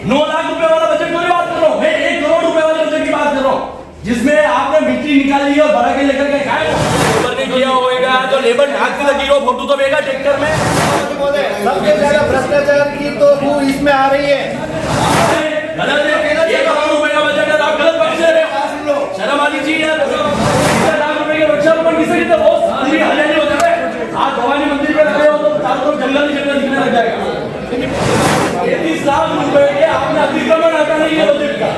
9 लाख रुपए वाला बजट की बात कर रहा हूँ मैं, 1 करोड़ रुपए वाले बजट की बात कर रहा हूँ, जिसमें आपने मिट्टी निकाली और भरा के लेकर के खाए। लेबर ने किया होगा तो लेबर ढाक के लगी हो, फोटो तो भेगा ट्रैक्टर में। सबसे ज्यादा भ्रष्टाचार की तो वो इसमें आ रही है। गलत है, 1 करोड़ रुपए का बजट है, आप गलत बक्से रहे हो, शर्म आनी चाहिए। 1 लाख रुपए के वृक्षारोपण किसे कितना बहुत पूरी हरियाली हो जाए। आप भवानी मंदिर पे लगे हो तो चारों तरफ जंगल ही जंगल दिखने लग जाएगा। 35 लाख रुपए के आपने अतिक्रमण हटा नहीं है बजट का,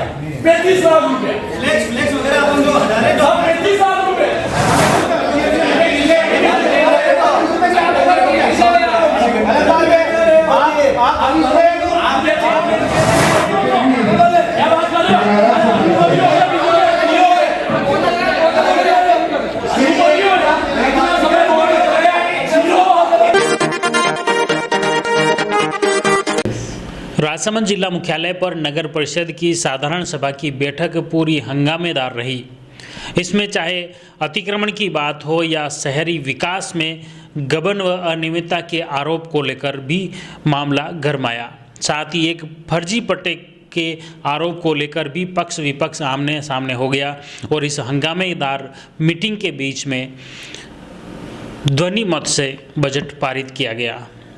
35 लाख रुपए फ्लेक्स वगैरह अपन जो हटा रहे हैं 35 लाख रुपए। क्या बात कर रहे हो? राजसमंद जिला मुख्यालय पर नगर परिषद की साधारण सभा की बैठक पूरी हंगामेदार रही। इसमें चाहे अतिक्रमण की बात हो या शहरी विकास में गबन व अनियमितता के आरोप को लेकर भी मामला गरमाया। साथ ही एक फर्जी पट्टे के आरोप को लेकर भी पक्ष विपक्ष आमने सामने हो गया और इस हंगामेदार मीटिंग के बीच में ध्वनि मत से बजट पारित किया गया।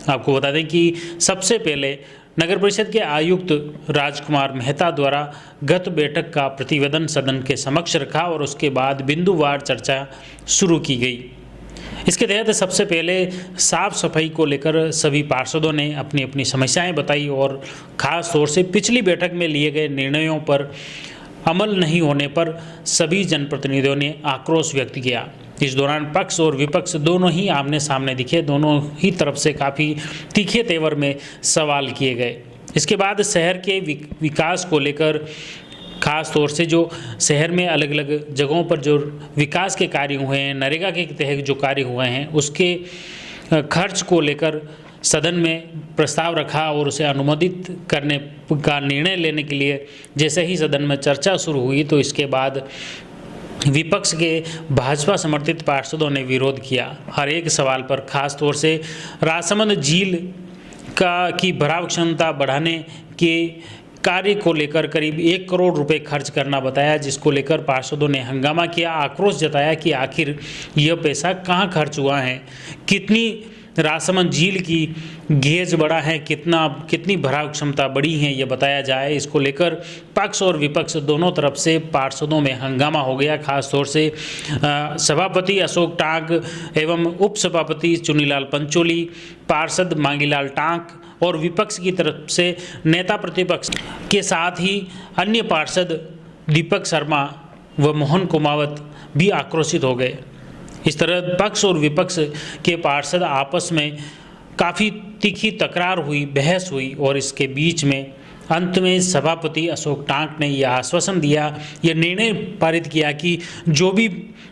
आपको बता दें कि सबसे पहले नगर परिषद के आयुक्त राजकुमार मेहता द्वारा गत बैठक का प्रतिवेदन सदन के समक्ष रखा और उसके बाद बिंदुवार चर्चा शुरू की गई। इसके तहत सबसे पहले साफ सफाई को लेकर सभी पार्षदों ने अपनी अपनी समस्याएं बताई और ख़ास तौर से पिछली बैठक में लिए गए निर्णयों पर अमल नहीं होने पर सभी जनप्रतिनिधियों ने आक्रोश व्यक्त किया। इस दौरान पक्ष और विपक्ष दोनों ही आमने सामने दिखे, दोनों ही तरफ से काफ़ी तीखे तेवर में सवाल किए गए। इसके बाद शहर के विकास को लेकर खास तौर से जो शहर में अलग अलग जगहों पर जो विकास के कार्य हुए हैं, नरेगा के तहत जो कार्य हुए हैं, उसके खर्च को लेकर सदन में प्रस्ताव रखा और उसे अनुमोदित करने का निर्णय लेने के लिए जैसे ही सदन में चर्चा शुरू हुई तो इसके बाद विपक्ष के भाजपा समर्थित पार्षदों ने विरोध किया। हर एक सवाल पर खास तौर से राजसमंद झील की भराव क्षमता बढ़ाने के कार्य को लेकर करीब 1 करोड़ रुपए खर्च करना बताया, जिसको लेकर पार्षदों ने हंगामा किया, आक्रोश जताया कि आखिर यह पैसा कहां खर्च हुआ है, कितनी राजसमंद झील की गेज बढ़ा है, कितनी भराव क्षमता बढ़ी है, ये बताया जाए। इसको लेकर पक्ष और विपक्ष दोनों तरफ से पार्षदों में हंगामा हो गया। खास तौर से सभापति अशोक टांक एवं उप सभापति चुनीलाल पंचोली, पार्षद मांगीलाल टांक और विपक्ष की तरफ से नेता प्रतिपक्ष के साथ ही अन्य पार्षद दीपक शर्मा व मोहन कुमावत भी आक्रोशित हो गए। इस तरह पक्ष और विपक्ष के पार्षद आपस में काफ़ी तीखी तकरार हुई, बहस हुई और इसके बीच में अंत में सभापति अशोक टांक ने यह आश्वासन दिया, यह निर्णय पारित किया कि जो भी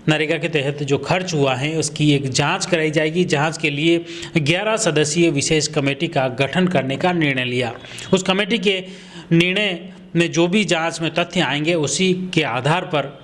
नरेगा के तहत जो खर्च हुआ है उसकी एक जांच कराई जाएगी। जांच के लिए 11 सदस्यीय विशेष कमेटी का गठन करने का निर्णय लिया। उस कमेटी के निर्णय में जो भी जांच में तथ्य आएंगे उसी के आधार पर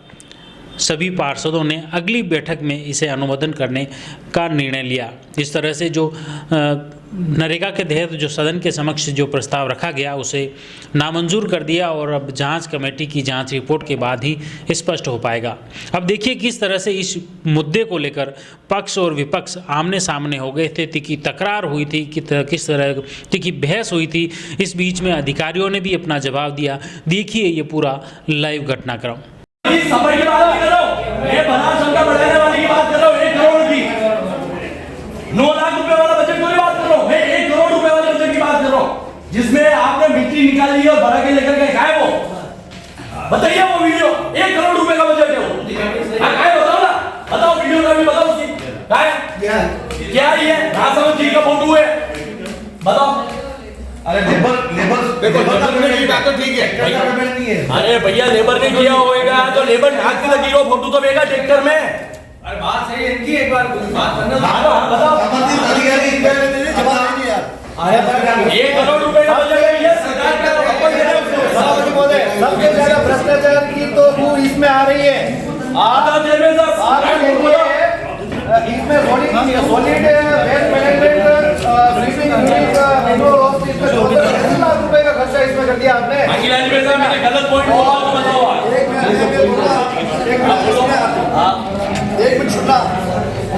सभी पार्षदों ने अगली बैठक में इसे अनुमोदन करने का निर्णय लिया। इस तरह से जो नरेगा के तहत जो सदन के समक्ष जो प्रस्ताव रखा गया उसे नामंजूर कर दिया और अब जांच कमेटी की जांच रिपोर्ट के बाद ही स्पष्ट हो पाएगा। अब देखिए किस तरह से इस मुद्दे को लेकर पक्ष और विपक्ष आमने सामने हो गए थे, तीखी तकरार हुई थी, किस तरह तीखी बहस हुई थी। इस बीच में अधिकारियों ने भी अपना जवाब दिया। देखिए ये पूरा लाइव घटनाक्रम। सफाई की बात नहीं कर रहा हूँ, मैं भराव क्षमता बढ़ाने वाली की बात कर रहा हूँ, 1 करोड़ की 9 लाख रुपए वाला बजट की बात कर रहा हूँ मैं, 1 करोड़ रुपए वाले बजट की बात कर रहा हूँ, जिसमें आपने मिट्टी निकाली और भरा के लेकर के खाए। वो बताइए वो वीडियो 1 करोड़ रुपए का बजट है वो, खाए बताओ ना, बताओ वीडियो का भी बताओ उसकी क्या है, राजसमंद झील का फोटो है, बताओ। अरे लेबर की बात तो ठीक है, अरे भैया लेबर ने किया होगा तो लेबर ढाक के लगी हो, फोटो तो भेगा ट्रैक्टर में। अरे बात सही है इनकी, एक बार बात करना बताओ। जवाब नहीं यार, 1 करोड़ रुपए का बजट है ये सरकार का। सबसे ज्यादा भ्रष्टाचार की तो वो इसमें आ रही है। चेयरमैन साहब इसमें solid waste management sweeping unit lakh रुपए का खर्चा इसमें कर दिया आपने? अखिल आदमी साहब मैंने गलत पॉइंट बोला तो बताओ आप। एक मिनट सुनना।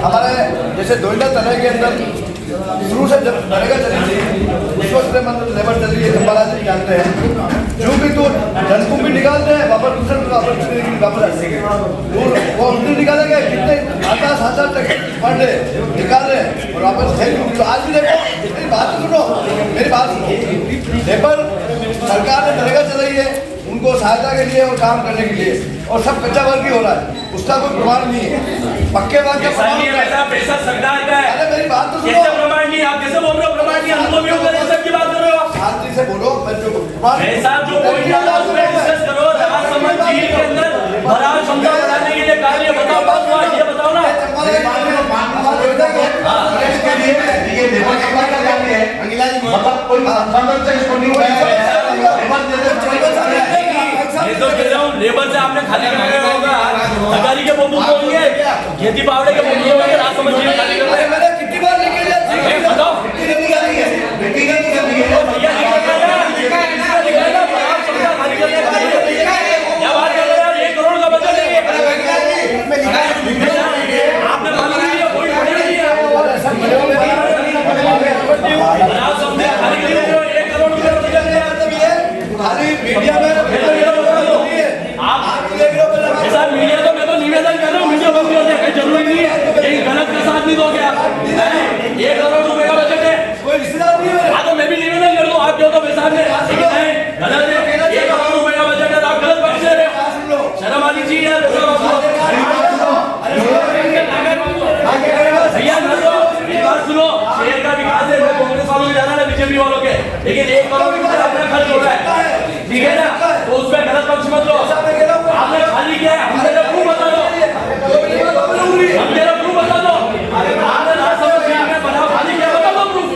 हमारे जैसे दोइंडा तले के अंदर शुरू से जब नरेगा चली थी उस वक्त मतलब लेबर चल रही है, चंबाला से जानते हैं जो भी तो जनकुंभ भी निकालते हैं वापस दूसरे वापस आते हैं वो उस दिन निकालेंगे कितने 8,000 तक पर डे निकाल रहे हैं और वापस तो आज भी देखो मेरी बात सुनो लेबर सरकार ने नरेगा चलाई है उनको सहायता के लिए और काम करने के लिए और सब कच्चा वर्ग ही हो रहा है, उसका कोई प्रमाण नहीं है। पक्के वर्ग का प्रमाण पैसा सरकार का है। अरे मेरी बात तो सुनो। कैसे प्रमाण नहीं? आप कैसे बोल रहे हो प्रमाण नहीं? अनुभवियों का सब की बात कर रहे हो आप। शांति से बोलो। ऐसा जो कोई उसमें डिस्कस करो। राजसमंद झील के अंदर भराव क्षमता बढ़ाने के लिए कार्य बताओ, बात हुआ ये बताओ ना। ये लेबर सप्लाई का कार्य है, मतलब कोई संसाधन से इसको नहीं उठाया गया है। ये तो कह रहा हूँ लेबर से आपने खाली कराया होगा, सरकारी के बंबू होंगे, खेती पावड़े के बंबू होंगे, राजसमंद झील खाली कर रहे हैं। कितनी बार निकल जाती है बताओ कितनी निकाली है भैया क्या बात कर रहे हैं यार? 1 करोड़ का बजट है आपने मालूम नहीं है, कोई नहीं है। राजसमंद खाली कर रहे हो, 1 करोड़ रुपए बजट है। खाली मीडिया में ऐसा मीडिया तो मैं तो निवेदन कर रहा हूँ मीडिया बंद कर दे, कोई जरूरी नहीं है, कहीं गलत का साथ नहीं दोगे आप। 1 करोड़ रुपए का बजट है, कोई रिश्तेदार नहीं है। हाँ तो मैं भी निवेदन कर दूं, आप क्यों तो मेरे सामने लेकिन नहीं गलत है। 1 करोड़ रुपए का बजट है तो आप गलत बख्श रहे हो, शर्म आनी चाहिए यार। भैया मेरी बात सुनो, शहर का विकास है, मैं कांग्रेस वालों के जाना ना बीजेपी वालों के, लेकिन 1 करोड़ रुपए अपना खर्च हो रहा है, ठीक है ना? तो उसमें गलत पक्ष मत लो। आपने खाली किया है, हमने प्रूफ बता दो, हमने प्रूफ बता दो। आपने राजसमंद झील में बनाव खाली किया, बता दो प्रूफ।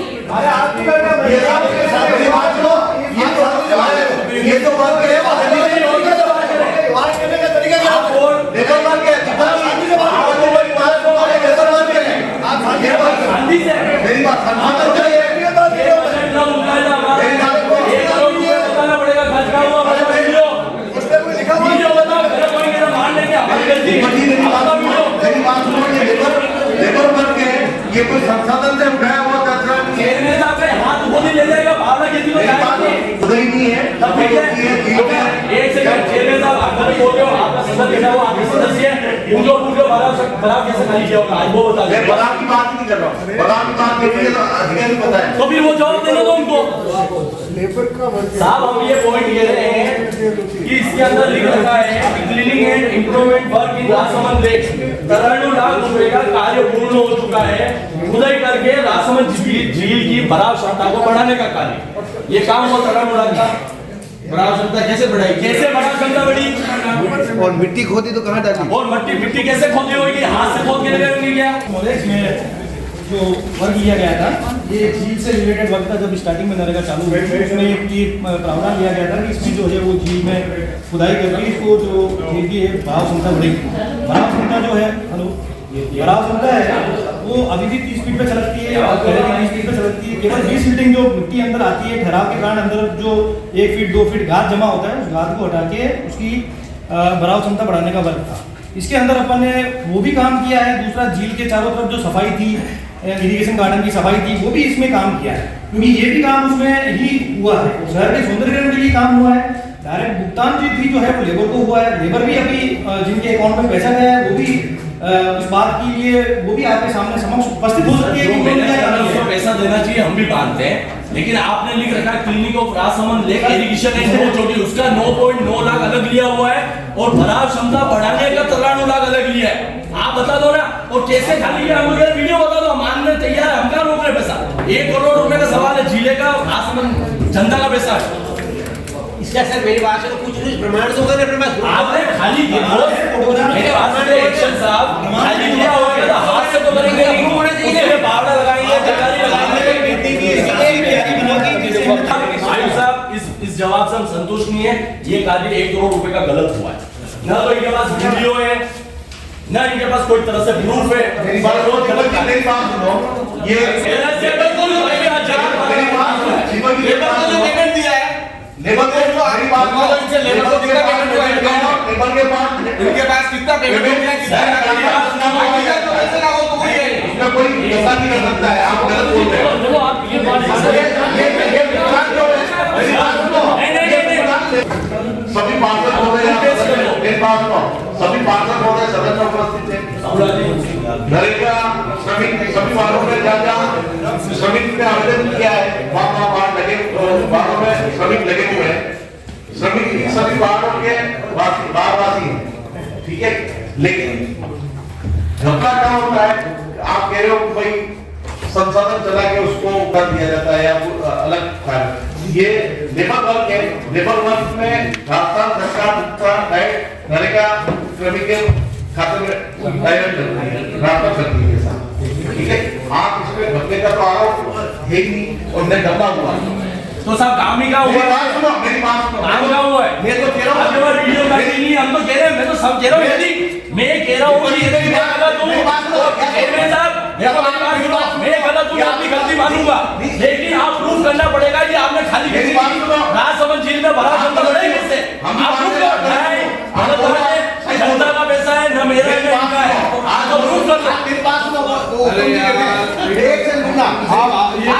ये तो बात है गांधी से मेरी बात संसाधन चाहिए। बताना पड़ेगा खर्च का हुआ उसमें कोई लिखा हुआ वीडियो बताओ, कोई मेरा मान लेंगे हमारी गलती। मेरी बात सुनो, ये लेबर वर्ग है, ये कोई संसाधन से उठाया हुआ कचरा नहीं है। चेयरमैन साहब का हाथ वो नहीं ले जाएगा, भावना खेती में जाएगा उधर ही नहीं है, तब ठीक है। एक सेकंड चेयरमैन साहब, आप बोल रहे हो, आपका सदस्य है वो आपके सदस्य है, पूछो बराबर कैसे खाली किया होगा आज वो बता दो। बराबर की बात नहीं कर रहा हूँ, बराबर की बात करनी है तो अधिकारी पता है। तो फिर वो जवाब देने दो उनको। साहब हम ये पॉइंट ये रहे हैं कि इसके अंदर लिख रखा है cleaning and improvement work in Rajsamand lake 93 lakh रुपए का कार्य पूर्ण हो चुका है, खुदाई करके राजसमंद झील की भराव क्षमता को बढ़ाने का कार्य। ये काम हुआ 93 लाख का। भराव क्षमता कैसे बढ़ाई? कैसे भराव क्षमता बढ़ी? और मिट्टी खोदी तो कहाँ डाली? और मिट्टी कैसे खोदी होगी? हाथ से खोद के लगाएंगे क्या? इसमें जो वर्क किया गया था, ये झील से रिलेटेड वर्क था। जब स्टार्टिंग में नरेगा चालू हुई तो इसमें एक ये प्रावधान लिया गया था कि इसमें जो है वो झील में खुदाई करके इसको जो झील की भराव क्षमता बढ़ेगी। भराव क्षमता जो है भराव क्षमता है वो अभी भी 30 फीट पे चलती है और पहले भी 30 फीट पे चलती है। केवल 20 फीटिंग जो मिट्टी अंदर आती है ठहराव के कारण अंदर जो 1 फीट 2 फीट घास जमा होता है, उस घास को हटा के उसकी भराव क्षमता बढ़ाने का वर्क था। इसके अंदर अपन ने वो भी काम किया है। दूसरा झील के चारों तरफ जो सफाई थी, इरिगेशन गार्डन की सफाई थी, वो भी इसमें काम किया है, क्योंकि ये भी काम उसमें ही हुआ है। शहर के सौंदर्यीकरण के लिए काम हुआ है। डायरेक्ट भुगतान भी जो है वो लेबर को हुआ है। लेबर भी अभी जिनके अकाउंट में पैसा गया है वो भी इस बात के लिए वो भी आपके सामने समक्ष उपस्थित हो सकती है कि उसको पैसा देना चाहिए, हम भी मानते हैं, लेकिन आपने लिख रखा है clinic of Rajsamand lake irrigation and no चोटी, उसका 9.9 लाख अलग लिया हुआ है और भराव क्षमता बढ़ाने का 93 लाख अलग लिया है। आप बता दो ना, और कैसे खाली किया हमको यार वीडियो बता दो, मानने तैयार है, हम क्या रोक रहे पैसा? 1 करोड़ रुपए का सवाल है, झीले का राजसमंद जनता का पैसा है। इसका सर मेरी बात से तो कुछ नहीं प्रमाण तो अपने पास आपने खाली मेरे पास में एक्शन साहब खाली किया होगा तो हाथ से तो करेंगे नहीं, उसमें बावड़ा लगाएंगे, तरकारी लगाएंगे। आयुष साहब इस जवाब से हम संतुष्ट नहीं है। ये कार्य 1 करोड़ रुपए का गलत हुआ है, ना तो इनके पास वीडियो है ना इनके पास कोई तरह से प्रूफ है। मेरी बात सुनो, ये पेमेंट दिया है लेबर को मेरी बात सुनो, लेबर को कितना पेमेंट हुआ है? लेबर के पास इनके पास कितना पेमेंट हो गया, कितना तो वैसे ना हो तो वही है। इसमें कोई ऐसा नहीं कर सकता है, आप गलत बोल रहे हो। देखो आप ये बात ये विधान जो है, मेरी बात सुनो, सभी पार्षद महोदय मेरी बात सुनो, सभी पार्षद महोदय सदन में उपस्थित थे। नरेगा श्रमिक सभी वालों ने जहाँ श्रमिक ने आवेदन किया है वहाँ लगे वालों में श्रमिक लगे हुए हैं। श्रमिक सभी वालों के वासी हैं, ठीक है। लेकिन घटना क्या होता है, आप कह रहे हो कि भाई संसाधन चला के उसको कर दिया जाता है या अलग कार्य, ये लेबर वर्क है। लेबर वर्क में राजस्थान सरकार नरेगा श्रमिक के खाते में डायरेक्ट ट्रांसफर करती है, ठीक है। आप इसमें घटने का तो आरोप है ही नहीं और न घटना हुआ। तो साहब काम ही का हुआ मेरी है, बात सुनो, मेरी बात सुनो, काम का हुआ है। मैं तो कह रहा हूँ आपके पास वीडियो का नहीं, हम तो कह रहे हैं, मैं तो सब कह रहा हूँ यदि मैं कह रहा हूँ कि यदि मैं गलत हूँ चेयरमैन साहब, देखो मेरी बात सुनो, मैं गलत हूँ, अपनी गलती मानूंगा, लेकिन आप प्रूफ करना पड़ेगा कि आपने खाली मेरी बात सुनो, राजसमंद झील में भरा क्षमता बढ़ाई किससे? हम आप प्रूफ करो, जनता का पैसा है न मेरा है न इनका है, आप तो प्रूफ कर लो। मेरी बात सुनो, एक से सुनना, हाँ ये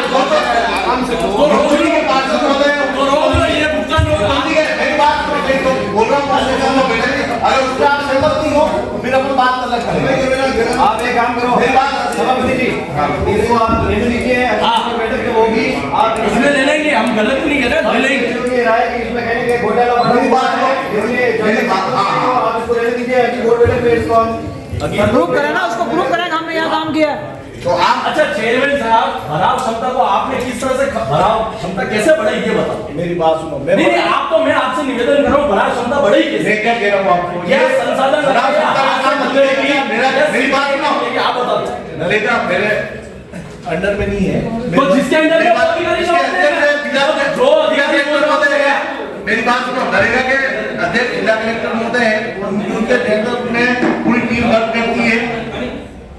काम से तो रोक लो, पार्षद महोदय तो रोक लो, ये भुगतान रोक लो। ठीक है, मेरी बात सुनो, मैं तो बोल रहा हूँ पार्षद महोदय बैठे, अगर उससे आप सहमत नहीं हो फिर अपन बात अलग करेंगे। आप एक काम करो, मेरी बात सभापति जी, इसको आप ले लीजिए, बैठक जो होगी आप इसमें ले लेंगे, हम गलत नहीं कह रहे, ले लेंगे। ये राय कि इसमें कहने के घोटाला मेरी बात है, मेरी बात, हाँ, आप इसको ले लीजिए, अभी बोर्ड बैठक पे इसको हम प्रूव करें ना, उसको प्रूव करें हमने यहाँ काम किया है। तो आप अच्छा चेयरमैन साहब, भराव क्षमता को आपने किस तरह से भराव क्षमता कैसे बढ़ाई ये बताओ। मेरी बात सुनो, नहीं आप तो मैं आपसे निवेदन कर रहा हूँ, भराव क्षमता बढ़ी कैसे? मैं क्या कह रहा हूँ आपको, क्या संसाधन भराव क्षमता का काम मतलब है कि मेरी बात सुनो, आप बताओ। नरेगा मेरे अंडर में नहीं है। तो जिसके अंदर मेरी बात- जिसके अंदर में जो अधिकारी बोल रहे हैं, मेरी बात सुनो, नरेगा के अध्यक्ष जिला कलेक्टर महोदय हैं, उनके नेतृत्व में पूरी टीम वर्क करती है।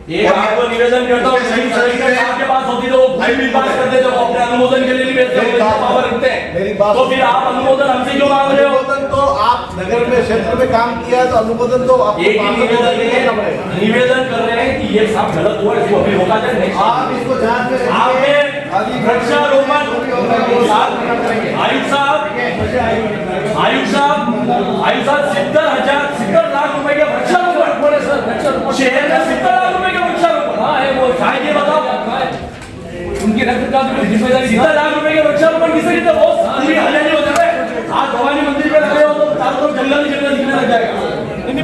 एक आपको निवेदन करता हूँ, सही तरीके से आपके पास होती तो वो कोई भी बात करते जब अपने अनुमोदन के लिए नहीं भेजते, वो पावर रखते मेरी हैं। बात- तो फिर आप अनुमोदन हमसे क्यों मांग रहे हो? अनुमोदन तो आप नगर में क्षेत्र में काम किया है तो अनुमोदन तो आपको एक ही निवेदन कर रहे हैं कि ये सब गलत हुआ, इसको अभी रोका जाए। आप इसको जांच में रखिए। आपने वृक्षारोपण आयुक्त साहब 70 लाख रुपए के वृक्षारोपण शहर में 70 लाख रुपए के वृक्षारोपण, हाँ है वो शायद ये बताओ उनकी रखरखाव की जिम्मेदारी 70 लाख रुपए के वृक्षारोपण किसे कितने बहुत पूरी हरियाली हो जाए। आज भवानी मंदिर पे लगे हो तो चारों तरफ जंगल ही जंगल दिखने लग जाएगा।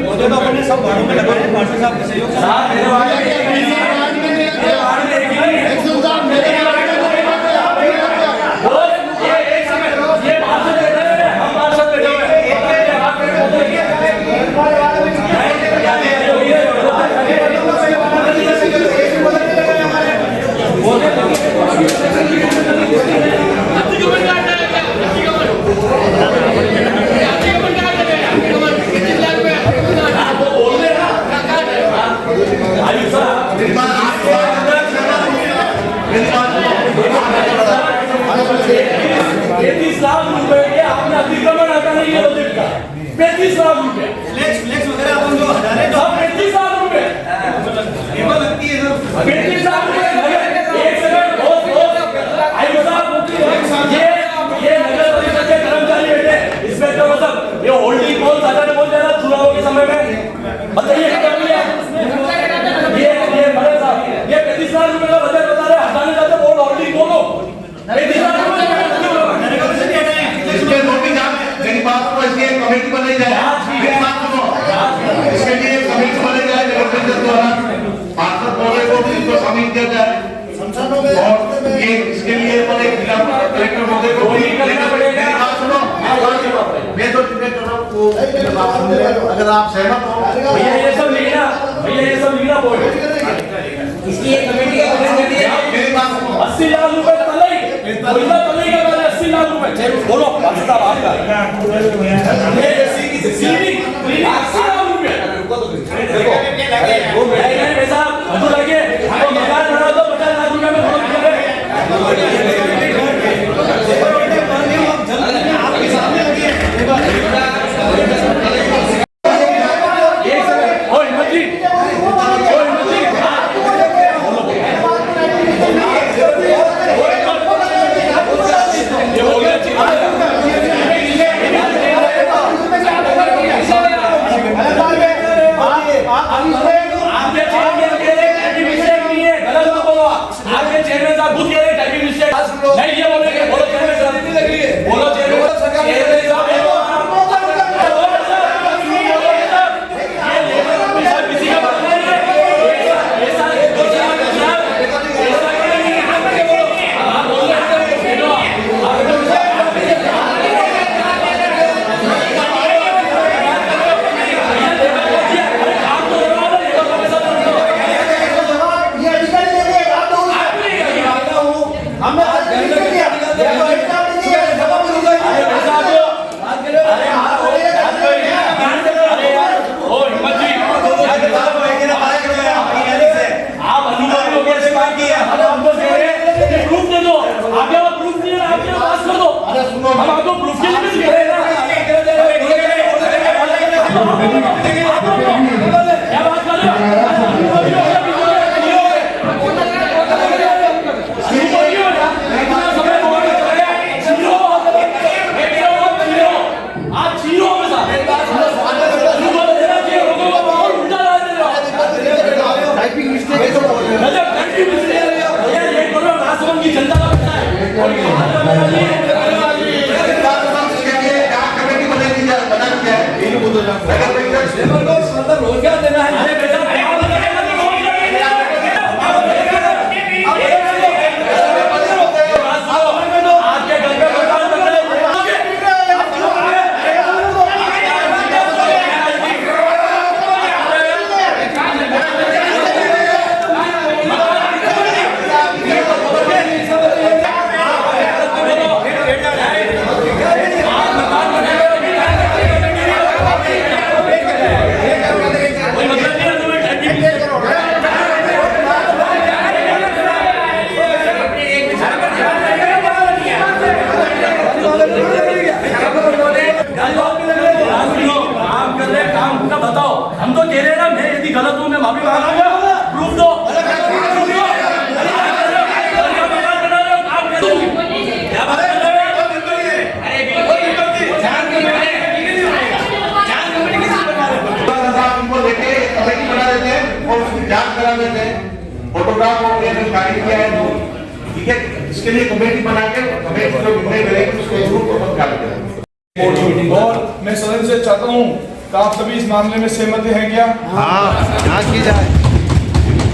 पौधे तो अपने सब गाड़ियों में लगे हैं, पार्षद साहब के सहयोग से। साहब मेरे वार्ड में एक ही नहीं है। मेरे वार्ड में एक ही नहीं है। और ये एक समय ये पार्षद बैठे हुए हैं, हम पार्षद बैठे हुए हैं। आयुष साहब मेरी बात मेरी बात 35 लाख रुपए के आपने अतिक्रमण हटाने के लिए का 35 लाख रुपए फ्लेक्स वगैरह अपन जो हटा रहे हैं, सब 35 लाख रुपए टेबल लगती है सर। 35 लाख रुपए एक सेकंड बहुत आयुष साहब ये नगर परिषद के कर्मचारी बैठे इसमें तो मतलब ये होल्डिंग कौन साझा बोल रहा है चुनाव के समय में बताइए क्या कर लिया ये बड़े साहब ये 35 लाख रुपए का बजट बता रहे हटाने जाते बोल होल्डिंग बोलो 35 लाख रुपए इसके नोटिस आप मेरी बात को इसकी एक कमेटी बनाई जाए। मेरी बात सुनो, इसके लिए एक कमेटी बनाई जाए नगर परिषद द्वारा, पार्षद महोदय को भी इसको शामिल किया जाए और ये इसके लिए अपन एक जिला कलेक्टर महोदय को भी लेना पड़ेगा। मेरी बात सुनो, मैं तो चुनाव कर रहा हूँ, अगर आप सहमत हो भैया ये सब लिखना बोलो इसकी एक कमेटी का गठन कर दिया। मेरी बात सुनो, 80 लाख रुपए तलई बोलना तलई का बारे 80 लाख रुपए बोलो पार्षद साहब आपका ये सीधी 80 लाख रुपए देखो वो मैं पैसा हमको लगे हमको मकान बना दो 50 लाख रुपए में 14 को मैंने कार्य किया है जो, ठीक है, इसके लिए कमेटी बना के कमेटी जो निर्णय करेगी उसको जरूर प्रबंध करेंगे। और मैं सदन से चाहता हूँ कि आप सभी इस मामले में सहमत हैं क्या? हाँ, जांच की जाए।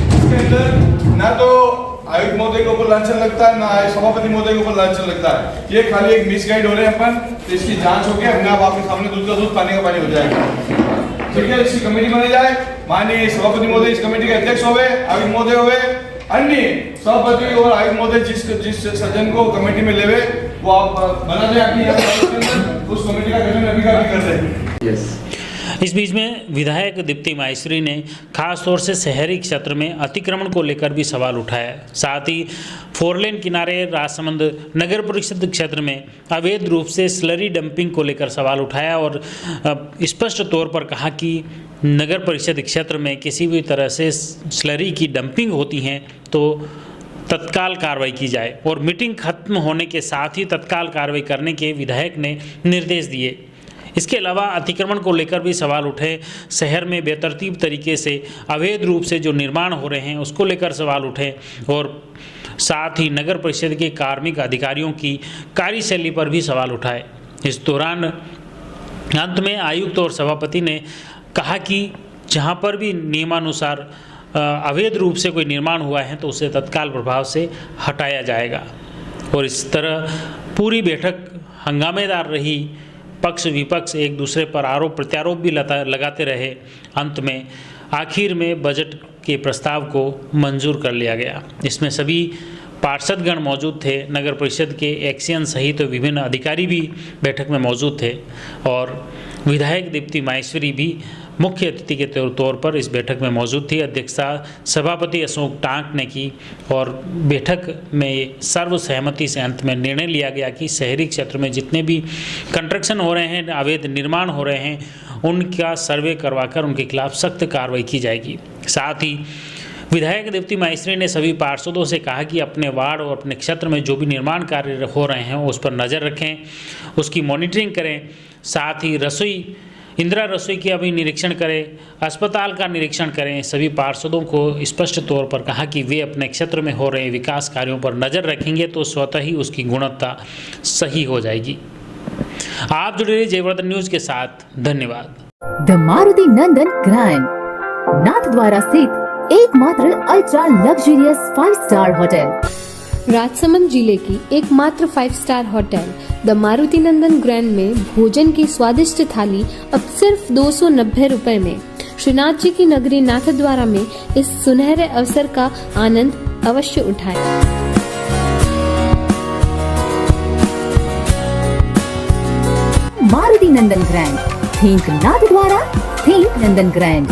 इसके अंदर ना तो आयुक्त महोदय के ऊपर लांछन लगता है, ना सभापति महोदय के ऊपर लांछन लगता है। ये खाली एक मिसगाइड हो रहे हैं अपन, तो इसकी जांच हो गया, अब आपके सामने दूध का दूध पानी का पानी हो जाएगा। ठीक है, इसकी कमेटी बनाई जाए, माननीय सभापति महोदय इस कमेटी के अध्यक्ष हुए, आयुक्त महोदय हुए, अन्य सभापति और आयुक्त महोदय जिस सज्जन को कमेटी में लेवे वो आप बना दें आपकी उस कमेटी का गठन अभी का कर दें। इस बीच में विधायक दीप्ति माहेश्वरी ने खास तौर से शहरी क्षेत्र में अतिक्रमण को लेकर भी सवाल उठाया। साथ ही 4 लेन किनारे राजसमंद नगर परिषद क्षेत्र में अवैध रूप से स्लरी डंपिंग को लेकर सवाल उठाया और स्पष्ट तौर पर कहा कि नगर परिषद क्षेत्र में किसी भी तरह से स्लरी की डंपिंग होती है तो तत्काल कार्रवाई की जाए और मीटिंग खत्म होने के साथ ही तत्काल कार्रवाई करने के विधायक ने निर्देश दिए। इसके अलावा अतिक्रमण को लेकर भी सवाल उठे। शहर में बेतरतीब तरीके से अवैध रूप से जो निर्माण हो रहे हैं उसको लेकर सवाल उठे और साथ ही नगर परिषद के कार्मिक अधिकारियों की कार्यशैली पर भी सवाल उठाए। इस दौरान अंत में आयुक्त और सभापति ने कहा कि जहां पर भी नियमानुसार अवैध रूप से कोई निर्माण हुआ है तो उसे तत्काल प्रभाव से हटाया जाएगा। और इस तरह पूरी बैठक हंगामेदार रही। पक्ष विपक्ष एक दूसरे पर आरोप प्रत्यारोप भी लगाते रहे। अंत में आखिर में बजट के प्रस्ताव को मंजूर कर लिया गया। इसमें सभी पार्षदगण मौजूद थे। नगर परिषद के एक्सियन सहित विभिन्न अधिकारी भी बैठक में मौजूद थे और विधायक दीप्ति माहेश्वरी भी मुख्य अतिथि के तौर पर इस बैठक में मौजूद थी। अध्यक्षता सभापति अशोक टांक ने की और बैठक में सर्वसहमति से अंत में निर्णय लिया गया कि शहरी क्षेत्र में जितने भी कंस्ट्रक्शन हो रहे हैं, अवैध निर्माण हो रहे हैं, उनका सर्वे करवाकर उनके खिलाफ सख्त कार्रवाई की जाएगी। साथ ही विधायक दीप्ति माहेश्वरी ने सभी पार्षदों से कहा कि अपने वार्ड और अपने क्षेत्र में जो भी निर्माण कार्य हो रहे हैं उस पर नज़र रखें, उसकी मॉनिटरिंग करें। साथ ही इंदिरा रसोई की अभी निरीक्षण करें, अस्पताल का निरीक्षण करें। सभी पार्षदों को स्पष्ट तौर पर कहा कि वे अपने क्षेत्र में हो रहे विकास कार्यों पर नज़र रखेंगे तो स्वतः ही उसकी गुणवत्ता सही हो जाएगी। आप जुड़े रहिए जयवर्धन न्यूज के साथ। धन्यवाद। The Maruti Nandan grand Nathdwara स्थित एकमात्र ultra luxurious 5 star hotel, Rajsamand जिले की एकमात्र 5 star hotel the Maruti Nandan grand में भोजन की स्वादिष्ट थाली अब सिर्फ 290 रुपए में। श्रीनाथ जी की नगरी नाथद्वारा में इस सुनहरे अवसर का आनंद अवश्य उठाएं। मारुति नंदन ग्रैंड, थिंक नाथद्वारा, थिंक नंदन ग्रैंड।